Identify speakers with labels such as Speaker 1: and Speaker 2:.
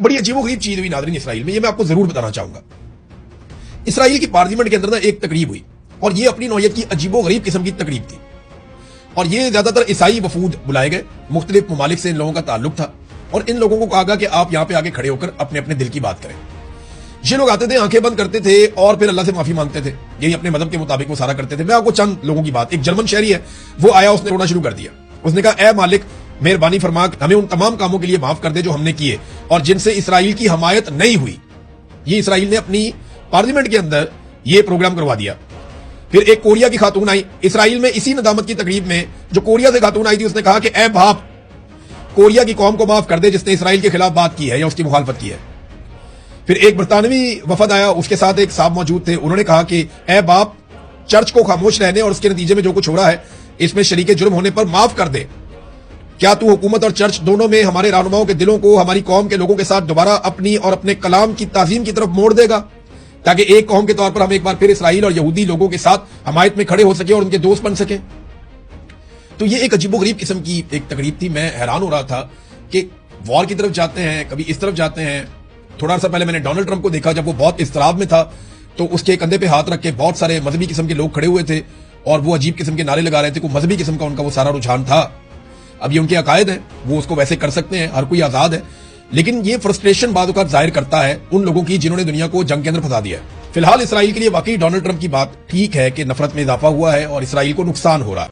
Speaker 1: बड़ी अजीबोगरीब चीज हुई नाज़रीन इसराइल में, ये मैं आपको जरूर बताना चाहूंगा। इसराइल की पार्लियामेंट के अंदर ना एक तकरीब हुई और ये अपनी नौयत की अजीबोगरीब किस्म की तकरीब थी और ये ज्यादातर ईसाई वफूद बुलाए गए, मुख्तलिफ ममालिक से इन लोगों का ताल्लुक था और इन लोगों को कहा गया कि आप यहां पे आगे खड़े होकर अपने अपने दिल की बात करें। ये लोग आते थे, आंखें बंद करते थे और फिर अल्लाह से माफी मांगते थे। यही अपने मदहब के मुताबिक वो सारा करते थे। मैं आपको चंद लोगों की बात, एक जर्मन शहरी है, वो आया, उसने रोना शुरू कर दिया। उसने कहा, ए मालिक, मेहरबानी फरमा हमें उन तमाम कामों के लिए माफ कर दे जो हमने किए और जिनसे इसराइल की हमायत नहीं हुई। ये इसराइल ने अपनी पार्लियामेंट के अंदर ये प्रोग्राम करवा दिया। फिर एक कोरिया की खातून आई इसराइल में, इसी नदामत की तकरीब में जो कोरिया से खातून आई थी, उसने कहा कि ए बाप, कोरिया की कौम को माफ कर दे जिसने इसराइल के खिलाफ बात की है या उसकी मुखालफत की है। फिर एक बरतानवी वफद आया, उसके साथ एक साहब मौजूद थे, उन्होंने कहा कि ए बाप, चर्च को खामोश रहने और उसके नतीजे में जो कुछ हो रहा है इसमें शरीके जुर्म होने पर माफ कर दे। क्या तू हुकूमत और चर्च दोनों में हमारे रहनुमाओं के दिलों को हमारी कौम के लोगों के साथ दोबारा अपनी और अपने कलाम की ताजीम की तरफ मोड़ देगा ताकि एक कौम के तौर पर हम एक बार फिर इसराइल और यहूदी लोगों के साथ हमायत में खड़े हो सके और उनके दोस्त बन सके। तो ये एक अजीबोगरीब किस्म की एक तकरीब थी। मैं हैरान हो रहा था कि वॉर की तरफ जाते हैं, कभी इस तरफ जाते हैं। थोड़ा सा पहले मैंने डोनाल्ड ट्रंप को देखा, जब वो बहुत इस्तराब में था तो उसके कंधे पे हाथ रख के बहुत सारे मजहबी किस्म के लोग खड़े हुए थे और वो अजीब किस्म के नारे लगा रहे थे। कोई मजहबी किस्म का उनका वो सारा रुझान था। अब ये उनके अकायद है, वो उसको वैसे कर सकते हैं, हर कोई आजाद है, लेकिन ये फ्रस्ट्रेशन बाद औक़ात जाहिर करता है उन लोगों की जिन्होंने दुनिया को जंग के अंदर फंसा दिया है। फिलहाल इसराइल के लिए वाकई डोनाल्ड ट्रंप की बात ठीक है कि नफरत में इजाफा हुआ है और इसराइल को नुकसान हो रहा है।